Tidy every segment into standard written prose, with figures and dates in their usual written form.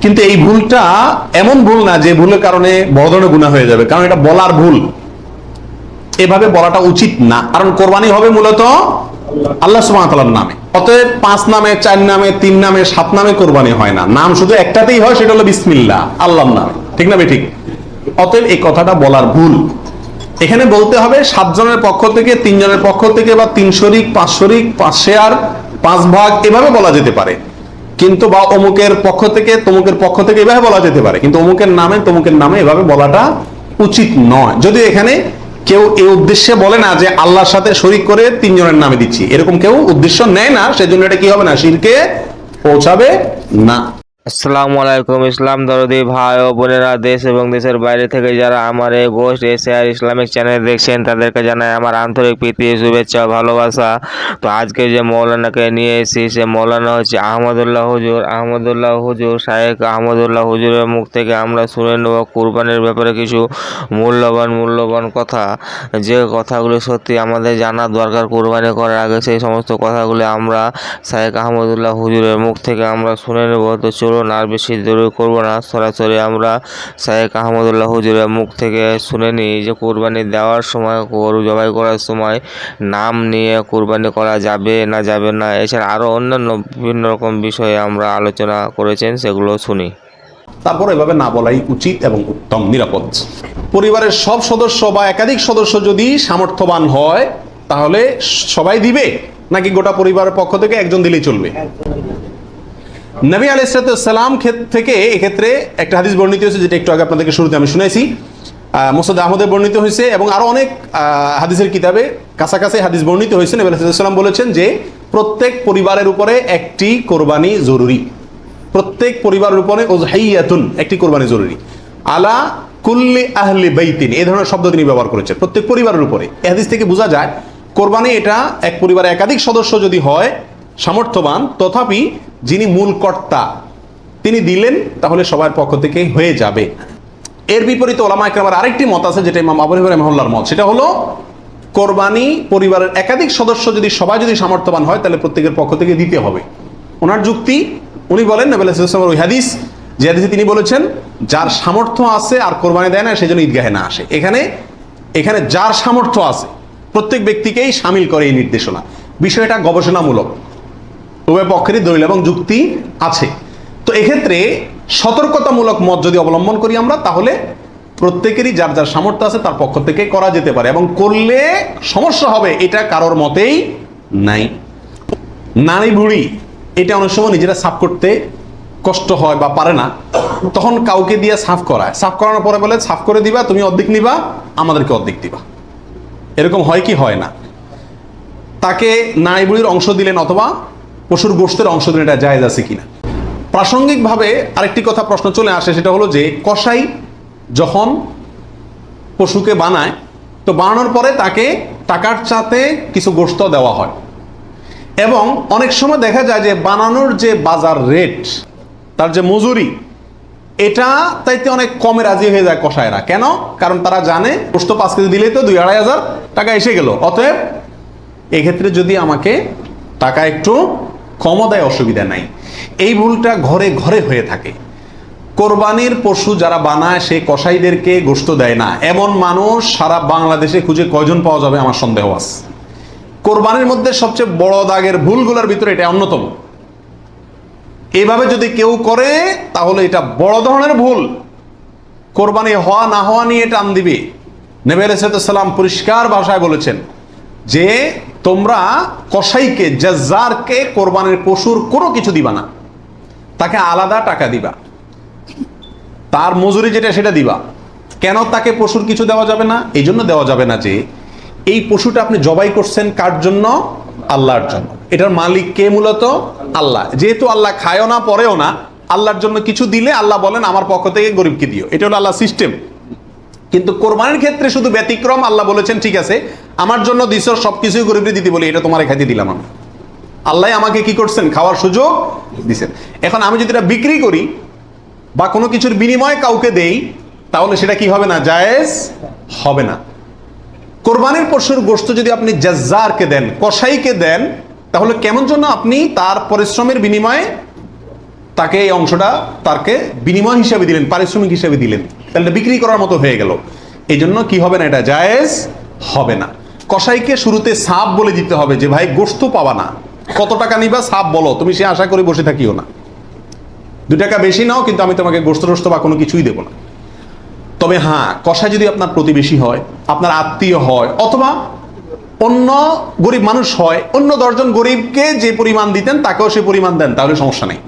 কিন্তু এই ভুলটা এমন ভুল না যে ভুলের কারণে বড় ধরনের গুনাহ হয়ে যাবে, কারণ এটা বলার ভুল, এভাবে বলাটা উচিত না। কারণ কোরবানি হবে মূলত আল্লাহ সুবহানাহু ওয়া তাআলার নামে। অতএব 5 নামে, 4 নামে, 3 নামে, 7 নামে কোরবানি হয় না, নাম শুধু একটাতেই হয়, সেটা হলো বিসমিল্লাহ, আল্লাহর নামে। ঠিক না ঠিক? অতএব এই কথাটা বলার ভুল। এখানে বলতে হবে 7 জনের পক্ষ থেকে, 3 জনের পক্ষ থেকে, বা 3 শরিক, 5 শরিক, 5 শেয়ার, 5 ভাগ, এভাবে বলা যেতে পারে। কিন্তু বা অমুকের পক্ষ থেকে, তমুকের পক্ষ থেকে, এভাবে বলা যেতে পারে। কিন্তু অমুকের নামে, তমুকের নামে এভাবে বলাটা উচিত নয়। যদি এখানে কেউ এই উদ্দেশ্যে বলে না যে আল্লাহর সাথে শরিক করে 3 জনের নামে দিচ্ছি, এরকম কেউ উদ্দেশ্য নেয় না, সেজন্য এটা কি হবে না, শিরকে পৌঁছাবে না। আসসালামু আলাইকুম ইসলাম দরদি ভাই ও বোনেরা, দেশ এবং দেশের বাইরে থেকে যারা আমার এই গোস্ট এশিয়ার ইসলামিক চ্যানেল দেখছেন, তাদেরকে জানাই আমার আন্তরিক প্রীতি, শুভেচ্ছা, ভালোবাসা। তো আজকে যে মৌলানাকে নিয়ে এসেছি, সে মৌলানা হচ্ছে আহমদুল্লাহ হুজুর। আহমদুল্লাহ হুজুর, শায়েখ আহমদুল্লাহ হুজুরের মুখ থেকে আমরা শুনে নেব কুরবানির ব্যাপারে কিছু মূল্যবান কথা, যে কথাগুলো সত্যি আমাদের জানা দরকার কুরবানি করার আগে। সেই সমস্ত কথাগুলো আমরা শায়েখ আহমদুল্লাহ হুজুরের মুখ থেকে আমরা শুনে নেব। তো চলুন আর বেশি দেরি করবো না, সরাসরি আমরা শায়েখ আহমদুল্লাহ হুজুরের মুখ থেকে শুনে নিই যে কুরবানি দেওয়ার সময়, গরু জবাই করার সময় নাম নিয়ে কুরবানি করা যাবে না যাবে না, এছাড়া আরও অন্যান্য বিভিন্ন রকম বিষয়ে আমরা আলোচনা করেছেন, সেগুলো শুনি। তারপর এভাবে না বলাই উচিত এবং উত্তম, নিরাপদ। পরিবারের সব সদস্য বা একাধিক সদস্য যদি সামর্থ্যবান হয়, তাহলে সবাই দিবে, নাকি গোটা পরিবারের পক্ষ থেকে একজন দিলেই চলবে? নবী আলাইহিস সালাম থেকে এক্ষেত্রে একটা হাদিস বর্ণিত হয়েছে, যেটা একটু আগে আপনাদেরকে শুরুতে আমি শুনাইছি। মুসনাদ আহমদে বর্ণিত হয়েছে এবং আরো অনেক হাদিসের কিতাবে কাছাকাছি হাদিস বর্ণিত হয়েছে। নবী আলাইহিস সালাম বলেছেন যে প্রত্যেক পরিবারের উপরে একটি কোরবানি জরুরি। প্রত্যেক পরিবারের উপরে উযহিয়াতুন, একটি কোরবানি জরুরি। আলা কুল্লি আহলি বাইতিন, এই ধরনের শব্দ তিনি ব্যবহার করেছেন, প্রত্যেক পরিবারের উপরে। এই হাদিস থেকে বোঝা যায় কোরবানি এটা এক পরিবারে একাধিক সদস্য যদি হয়, সামর্থ্যবান, তথাপি যিনি মূল কর্তা তিনি দিলেন, তাহলে সবার পক্ষ থেকে হয়ে যাবে। এর বিপরীতে ওলামা ইকরামের আরেকটি মত আছে, যেটা ইমাম আবু হানিফা রাহিমাহুল্লাহর মত। সেটা হলো কোরবানি পরিবারের একাধিক সদস্য যদি সবাই যদি সামর্থ্যবান হয়, তাহলে প্রত্যেকের পক্ষ থেকে দিতে হবে। ওনার যুক্তি, উনি বলেন নবী আলাইহিস সালামের ওই হাদিস, যে হাদিসে তিনি বলেছেন যার সামর্থ্য আছে আর কোরবানি দেয় না, সেজন্য ঈদগাহে না আসে। এখানে যার সামর্থ্য আছে প্রত্যেক ব্যক্তিকেই শামিল করে এই নির্দেশনা। বিষয়টা গবেষণামূলক, উভয় পক্ষেরই দলিল এবং যুক্তি আছে। তো এক্ষেত্রে সতর্কতামূলক মত যদি অবলম্বন করি আমরা, তাহলে প্রত্যেকেরই যার যার সামর্থ্য আছে তার পক্ষ থেকে করা যেতে পারে, এবং করলে সমস্যা হবে এটা কারোর মতেই নাই। নারী বুড়ি এটা অনেক সময় নিজেরা সাফ করতে কষ্ট হয় বা পারে না, তখন কাউকে দিয়ে সাফ করায়। সাফ করানোর পরে বলে সাফ করে দিবা, তুমি অর্ধেক নিবা, আমাদেরকে অর্ধেক দিবা। এরকম হয় কি হয় না? তাকে নারী বুড়ির অংশ দিলেন অথবা পশুর গোশতের অংশ দিলেন, এটা জায়েজ আছে কিনা? প্রাসঙ্গিকভাবে আরেকটি কথা প্রশ্ন চলে আসে, সেটা হলো যে কসাই যখন পশুকে বানায়, তো বানানোর পরে তাকে টাকার সাথে কিছু গোশত দেওয়া হয়, এবং অনেক সময় দেখা যায় যে বানানোর যে বাজার রেট, তার যে মজুরি, এটা তাইতে অনেক কমে রাজি হয়ে যায় কসাইরা। কেন? কারণ তারা জানে গোশত 5 কেজি দিলেই তো 2-2.5 টাকা এসে গেল। অতএব এক্ষেত্রে যদি আমাকে টাকা একটু কমও দেয়, অসুবিধা নাই। এই ভুলটা ঘরে ঘরে হয়ে থাকে। কোরবানির পশু যারা বানায়, সেই কসাইদেরকে গোশত দেয় না, এমন মানুষ সারা বাংলাদেশে খুঁজে কয়জন পাওয়া যাবে আমার সন্দেহ আছে। কোরবানির মধ্যে সবচেয়ে বড় দাগের ভুলগুলোর ভিতরে এটা অন্যতম। এইভাবে যদি কেউ করে, তাহলে এটা বড় ধরনের ভুল। কোরবানি হওয়া না হওয়া নিয়ে টান দিবে। নবী আলাইহিস সালাম পরিষ্কার ভাষায় বলেছেন যে তোমরা কসাইকে, জাজ্জারকে কোরবানির পশুর কোনো কিছু দিবা না, তাকে আলাদা টাকা দিবা, তার মজুরি যেটা সেটা দিবা। কেন তাকে পশুর কিছু দেওয়া যাবে না? এই জন্য দেওয়া যাবে না যে এই পশুটা আপনি জবাই করছেন কার জন্য? আল্লাহর জন্য। এটার মালিক কে? মূলত আল্লাহ। যেহেতু আল্লাহ খায়ও না পরেও না, আল্লাহর জন্য কিছু দিলে আল্লাহ বলেন আমার পক্ষ থেকে গরিবকে দিও। এটা হলো আল্লাহ সিস্টেম। কিন্তু কোরবানির ক্ষেত্রে শুধু ব্যতিক্রম, আল্লাহ বলেছেন ঠিক আছে আমার জন্য দিছ, সবকিছুই গরিবকে দিতে বলি, এটা তোমার খাইতে দিলাম আমি। আল্লাহ আমাকে কি করছেন? খাওয়ার সুযোগ দিছেন। এখন আমি যদি এটা বিক্রি করি বা কোনো কিছুর বিনিময়ে কাউকে দেই, তাহলে সেটা কি হবে না? জায়েজ হবে না। কোরবানির পশুর গোশত যদি আপনি জাজ্জারকে দেন, কসাইকে দেন, তাহলে কেমন জন্য আপনি তার পরিশ্রমের বিনিময়ে তাকে এই অংশটা তাকে বিনিময় হিসাবে দিলেন, পারিশ্রমিক হিসাবে দিলেন, তাহলে এটা বিক্রি করার মতো হয়ে গেল। এই জন্য কি হবে না, এটা জায়েজ হবে না। কসাইকে শুরুতে সাপ বলে দিতে হবে যে ভাই গোশত পাবা না, কত টাকা নিবা সাপ বলো, তুমি সে আশা করে বসে থাকিও না, 2 টাকা বেশি নাও, কিন্তু আমি তোমাকে গোশত টোস্ত বা কোনো কিছুই দেবো না। তবে হ্যাঁ, কসাই যদি আপনার প্রতিবেশী হয়, আপনার আত্মীয় হয়, অথবা অন্য গরিব মানুষ হয়, অন্য 10 জন গরিবকে যে পরিমাণ দিতেন তাকেও সে পরিমাণ দেন, তাহলে সমস্যা নেই,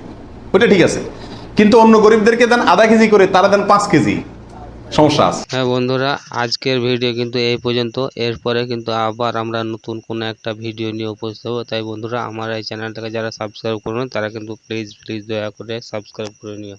ওটা ঠিক আছে। কিন্তু অন্য গরিবদেরকে দেন আধা কেজি করে, তারা দেন 5 কেজি, সমস্যা আছে। হ্যাঁ বন্ধুরা, আজকের ভিডিও কিন্তু এই পর্যন্ত। এরপরে কিন্তু আবার আমরা নতুন কোনো একটা ভিডিও নিয়ে উপস্থিত হবো। তাই বন্ধুরা, আমার এই চ্যানেলটাকে যারা সাবস্ক্রাইব করবেন তারা কিন্তু প্লিজ দয়া করে সাবস্ক্রাইব করে নিও।